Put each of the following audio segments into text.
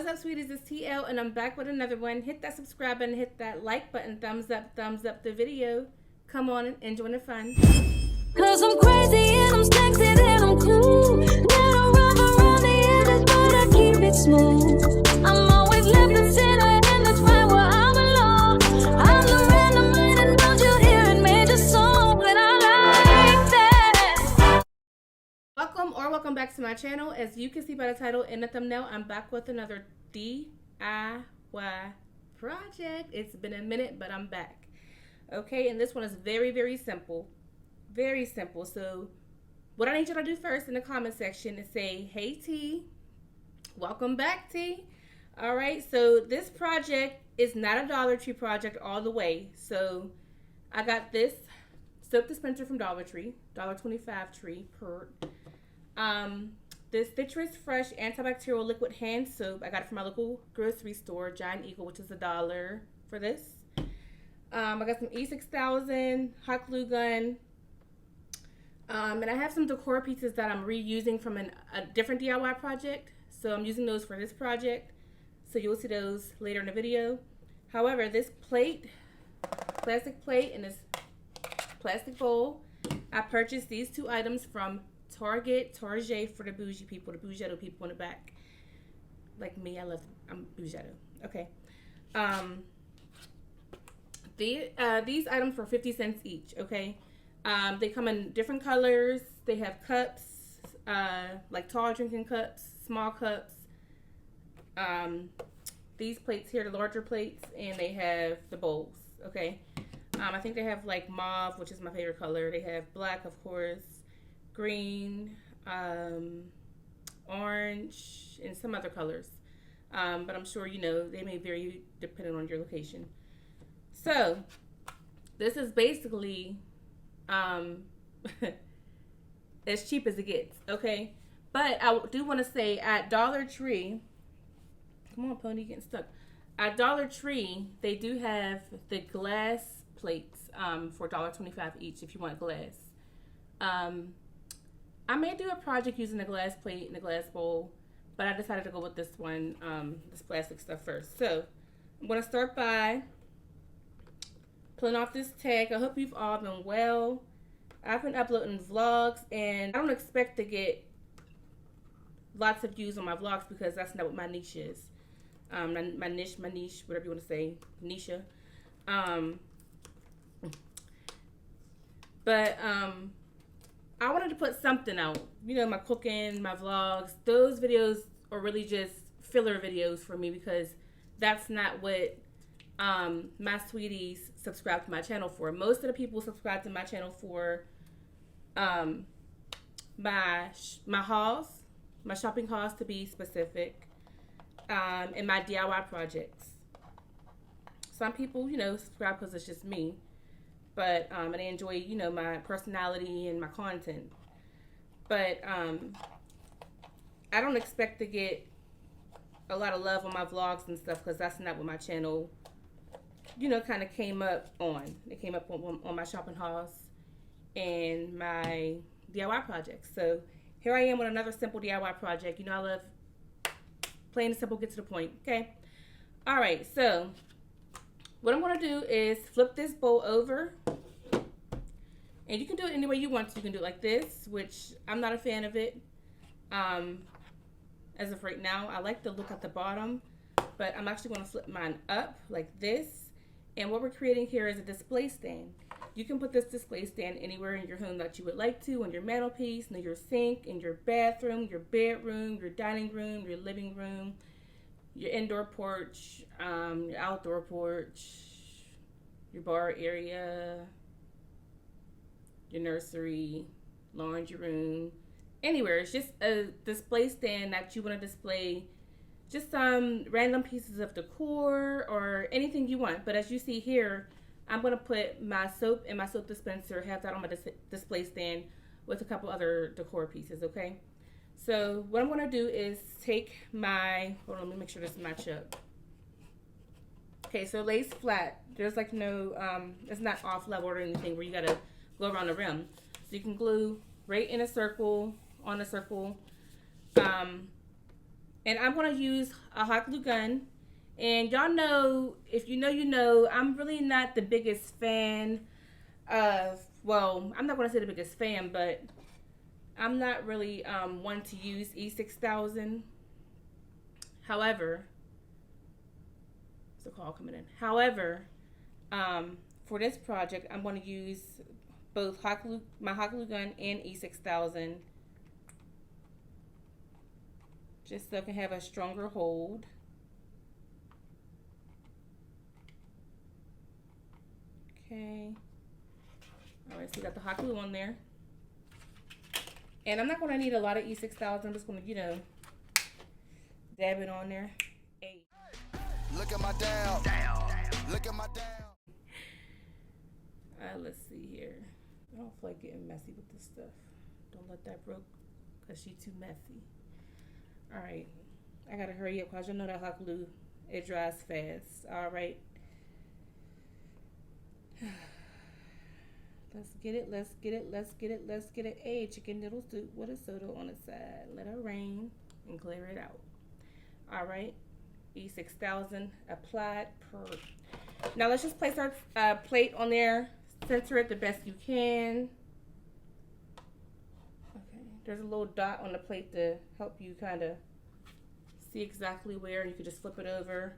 What's up, sweeties? It's TeeElle, and I'm back with another one. Hit that subscribe button, hit that like button, thumbs up the video. Come on and join the fun. Cause I'm crazy and I'm sexy and I'm cool. Little rough around the edges, but I keep it smooth. I'm always left in center, and that's right where I belong. I'm the random man, and don't you hear it? Major song, and I like that. Welcome back to my channel. As you can see by the title and the thumbnail, I'm back with another DIY project. It's been a minute, but I'm back. Okay, and this one is very simple. Very simple. So what I need you to do first in the comment section is say, hey T, welcome back T. All right, so this project is not a Dollar Tree project all the way. So I got this soap dispenser from Dollar Tree, $1.25 tree per. This Citrus Fresh antibacterial liquid hand soap. I got it from my local grocery store, Giant Eagle, which is $1 for this. I got some E6000 hot glue gun. And I have some decor pieces that I'm reusing from a different DIY project. So I'm using those for this project. So you'll see those later in the video. However, this plate, plastic plate, and this plastic bowl, I purchased these two items from Target for the bougie people, the bougetto people in the back. Like me, I'm bougetto. Okay. These items were 50 cents each, okay? They come in different colors. They have cups, like tall drinking cups, small cups. These plates here, the larger plates, and they have the bowls, okay? I think they have like mauve, which is my favorite color. They have black, of course, green, orange, and some other colors. But I'm sure, they may vary depending on your location. So, this is basically as cheap as it gets, okay? But I do want to say at Dollar Tree, come on, Pony, getting stuck. At Dollar Tree, they do have the glass plates for $1.25 each if you want glass. I may do a project using the glass plate and the glass bowl, but I decided to go with this one, this plastic stuff first. So I'm going to start by pulling off this tag. I hope you've all been well. I've been uploading vlogs, and I don't expect to get lots of views on my vlogs because that's not what my niche is. My niche, whatever you want to say, niche. But I wanted to put something out. My cooking, my vlogs. Those videos are really just filler videos for me because that's not what my sweeties subscribe to my channel for. Most of the people subscribe to my channel for my hauls, my shopping hauls to be specific, and my DIY projects. Some people, subscribe because it's just me. But and they enjoy, my personality and my content. But I don't expect to get a lot of love on my vlogs and stuff because that's not what my channel, kind of came up on. It came up on my shopping hauls and my DIY projects. So here I am with another simple DIY project. I love plain and simple, get to the point. Okay. All right. So what I'm going to do is flip this bowl over. And you can do it any way you want to. You can do it like this, which I'm not a fan of it. As of right now, I like the look at the bottom. But I'm actually going to flip mine up like this. And what we're creating here is a display stand. You can put this display stand anywhere in your home that you would like to. On your mantelpiece, in your sink, in your bathroom, your bedroom, your dining room, your living room, your indoor porch, your outdoor porch, your bar area, your nursery, laundry room, anywhere. It's just a display stand that you want to display just some random pieces of decor or anything you want. But as you see here, I'm going to put my soap and my soap dispenser, have that on my display stand with a couple other decor pieces, okay? So what I'm going to do is take my, hold on, let me make sure this match up. Okay, so lays flat. There's like no, it's not off level or anything where you got to go around the rim. So you can glue right in a circle, on a circle. And I'm going to use a hot glue gun. And y'all know, if you know, you know, I'm really not the biggest fan of, well, I'm not going to say the biggest fan, but I'm not really one to use E6000. However, it's a call coming in. However, for this project, I'm going to use both my hot glue gun and E6000, just so I can have a stronger hold. Okay. All right, so we got the hot glue on there. And I'm not going to need a lot of E6000. I'm just going to, you know, dab it on there. Hey. Look at my down. Look at my down. Let's see here. I don't feel like getting messy with this stuff. Don't let that broke, because she's too messy. All right. I got to hurry up because you know that hot glue, it dries fast. All right. Let's get it, let's get it, let's get it, let's get it. Hey, chicken noodle soup with a soda on the side. Let it rain and clear it out. All right, E6000 applied per. Now let's just place our plate on there. Center it the best you can. Okay, there's a little dot on the plate to help you kind of see exactly where. You can just flip it over,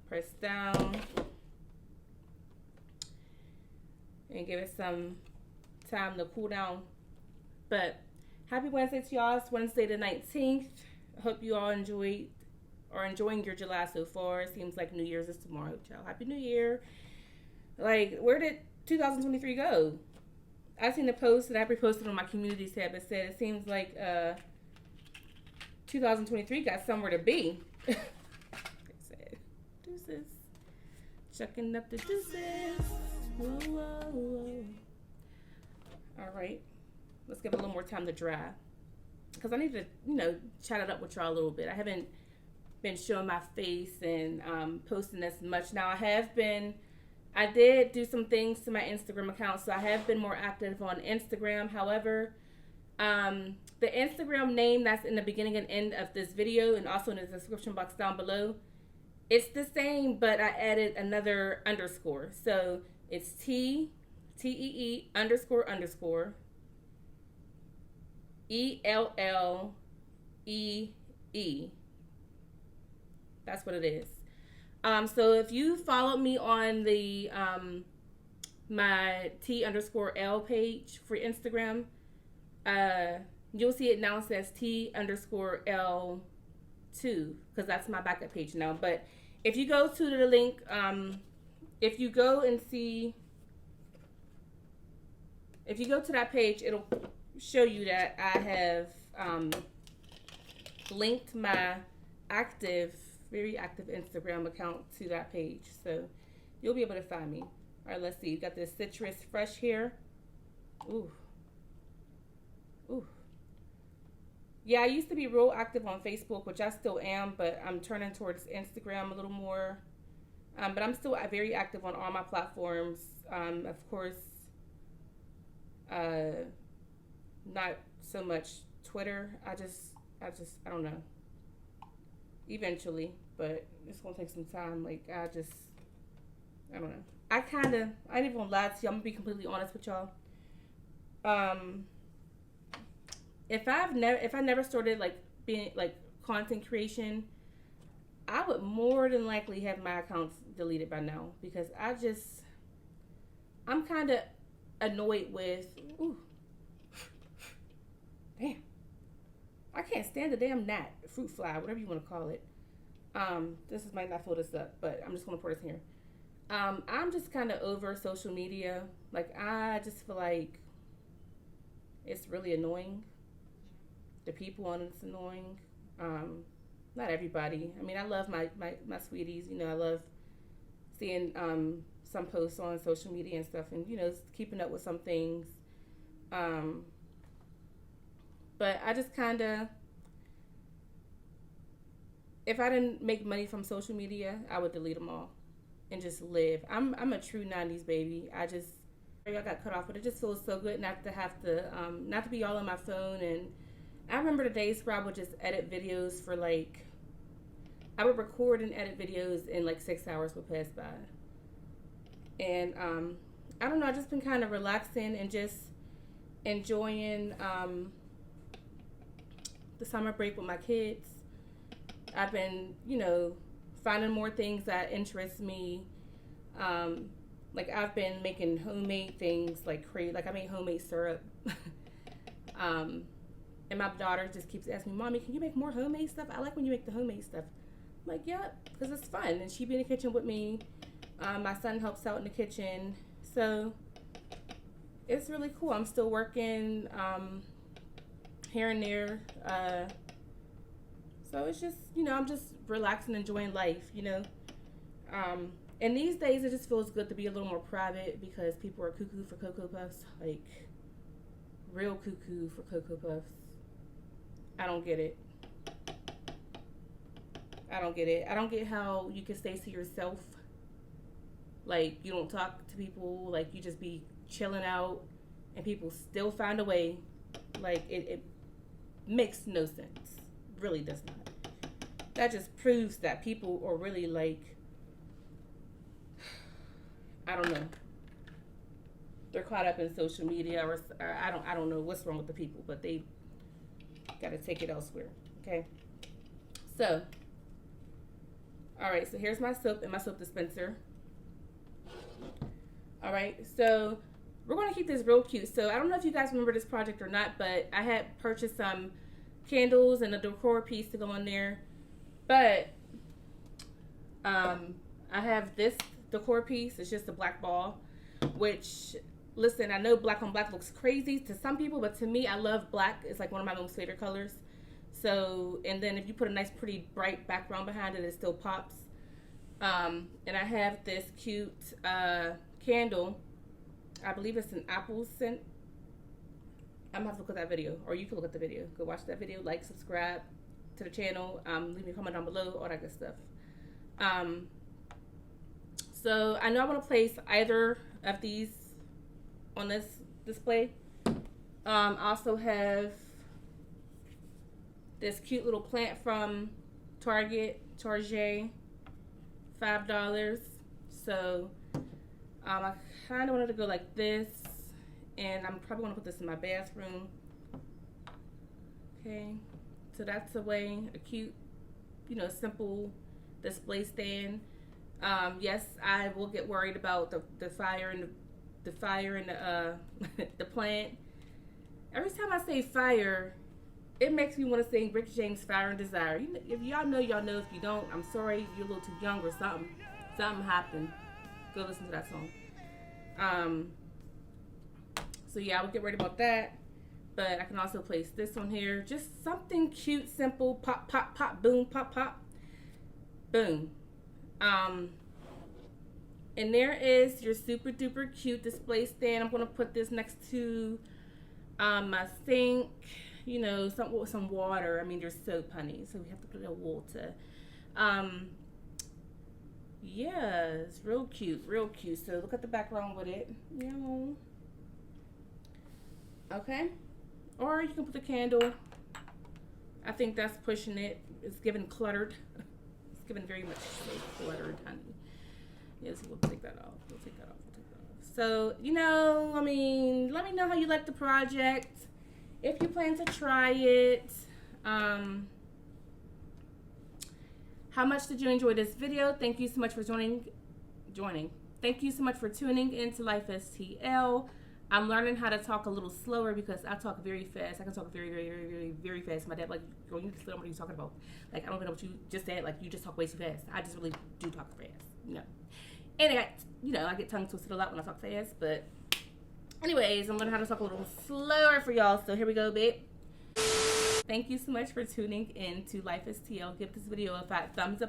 press down, and give it some time to cool down. But happy Wednesday to y'all. It's Wednesday the 19th. I hope you all enjoying your July so far. It seems like New Year's is tomorrow, y'all. Happy New Year. Like, where did 2023 go? I seen a post that I reposted on my community tab that said it seems like 2023 got somewhere to be. It said, deuces. Chucking up the deuces. Whoa, whoa, whoa. All right, let's give it a little more time to dry, because I need to, you know, chat it up with y'all a little bit. I haven't been showing my face and posting as much. Now I did do some things to my Instagram account, so I have been more active on Instagram. However, the Instagram name that's in the beginning and end of this video, and also in the description box down below, it's the same, but I added another underscore. So it's TeeElle__ELLE. That's what it is. So if you follow me on the my T_L page for Instagram, you'll see it now says T_L2, because that's my backup page now. But if you go to the link, if you go to that page, it'll show you that I have linked my very active Instagram account to that page. So you'll be able to find me. All right, let's see. You got this citrus fresh here. Ooh. Ooh. Yeah, I used to be real active on Facebook, which I still am, but I'm turning towards Instagram a little more. But I'm still very active on all my platforms. Of course, not so much Twitter. I don't know. Eventually, but it's gonna take some time. Like, I don't know. I ain't even gonna lie to you. I'm gonna be completely honest with y'all. If I never started like being like content creation, I would more than likely have my accounts deleted by now, because I'm kind of annoyed with, ooh, damn, I can't stand the damn gnat, fruit fly, whatever you want to call it. This might not fill this up, but I'm just going to pour this in here. I'm just kind of over social media. Like, I just feel like it's really annoying. The people on it's annoying. Not everybody. I mean, I love my SweeTees. You know, I love seeing some posts on social media and stuff, and, you know, keeping up with some things. But I just kind of, if I didn't make money from social media, I would delete them all and just live. I'm a true 90s baby. I got cut off, but it just feels so good not to have to, not to be all on my phone and I remember the days where I would just edit videos for like, I would record and edit videos in like 6 hours would pass by. And I don't know, I've just been kind of relaxing and just enjoying the summer break with my kids. I've been, you know, finding more things that interest me. Like I've been making homemade things like crazy. Like I made homemade syrup. And my daughter just keeps asking me, Mommy, can you make more homemade stuff? I like when you make the homemade stuff. I'm like, yeah, because it's fun. And she be in the kitchen with me. My son helps out in the kitchen. So it's really cool. I'm still working here and there. So it's just, you know, I'm just relaxing, enjoying life, you know. And these days it just feels good to be a little more private because people are cuckoo for Cocoa Puffs. Like, real cuckoo for Cocoa Puffs. I don't get it. I don't get it. I don't get how you can stay to yourself. Like, you don't talk to people. Like, you just be chilling out. And people still find a way. Like, it makes no sense. Really does not. That just proves that people are really, like, I don't know. They're caught up in social media or I don't know what's wrong with the people. But they got to take it elsewhere. Okay? So, alright, so here's my soap and my soap dispenser. Alright, so we're going to keep this real cute. So I don't know if you guys remember this project or not, but I had purchased some candles and a decor piece to go in there. But I have this decor piece. It's just a black ball, which, listen, I know black on black looks crazy to some people, but to me, I love black. It's like one of my most favorite colors. So, and then if you put a nice, pretty, bright background behind it, it still pops. And I have this cute candle. I believe it's an apple scent. I'm gonna have to look at that video, or you can look at the video. Go watch that video, like, subscribe to the channel, leave me a comment down below, all that good stuff. So I know I want to place either of these on this display. I also have this cute little plant from Target, $5. So I kind of wanted to go like this, and I'm probably going to put this in my bathroom. Okay, so that's a way, a cute, you know, simple display stand. Yes, I will get worried about the fire and the the plant. Every time I say fire, it makes me want to sing Rick James' Fire and Desire. You know, if y'all know, y'all know. If you don't, I'm sorry, you're a little too young or something. Something happened. Go listen to that song. So yeah, I would get worried about that. But I can also place this one here. Just something cute, simple. Pop, pop, pop, boom, pop, pop. Boom. And there is your super duper cute display stand. I'm going to put this next to my sink. You know, some water. I mean, there's soap, honey, so we have to put a little water. Yeah, it's real cute, real cute. So look at the background with it. Yeah. Okay. Or you can put the candle. I think that's pushing it. It's giving cluttered. It's giving very much so cluttered, honey. Yes, we'll take that off. We'll take that off. We'll take that off. So, you know, I mean, let me know how you like the project. If you plan to try it. How much did you enjoy this video? Thank you so much for joining. Thank you so much for tuning into lifeastelle. I'm learning how to talk a little slower because I talk very fast. I can talk very, very, very, very, very fast. My dad, like, girl, you need to slow down. What are you talking about? Like, I don't even know what you just said. Like, you just talk way too fast. I just really do talk fast. You know. And I get tongue twisted a lot when I talk fast. But anyways, I'm learning how to talk a little slower for y'all. So here we go, babe. Thank you so much for tuning in to lifeastelle. Give this video a fat thumbs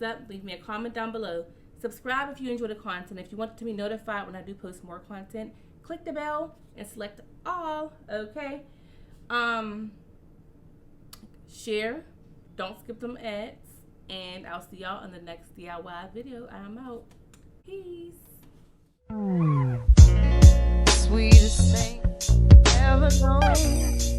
up. Leave me a comment down below. Subscribe if you enjoy the content. If you want to be notified when I do post more content, click the bell and select all. Okay. Share. Don't skip them ads. And I'll see y'all in the next DIY video. I'm out. Peace. Sweetest thing ever known.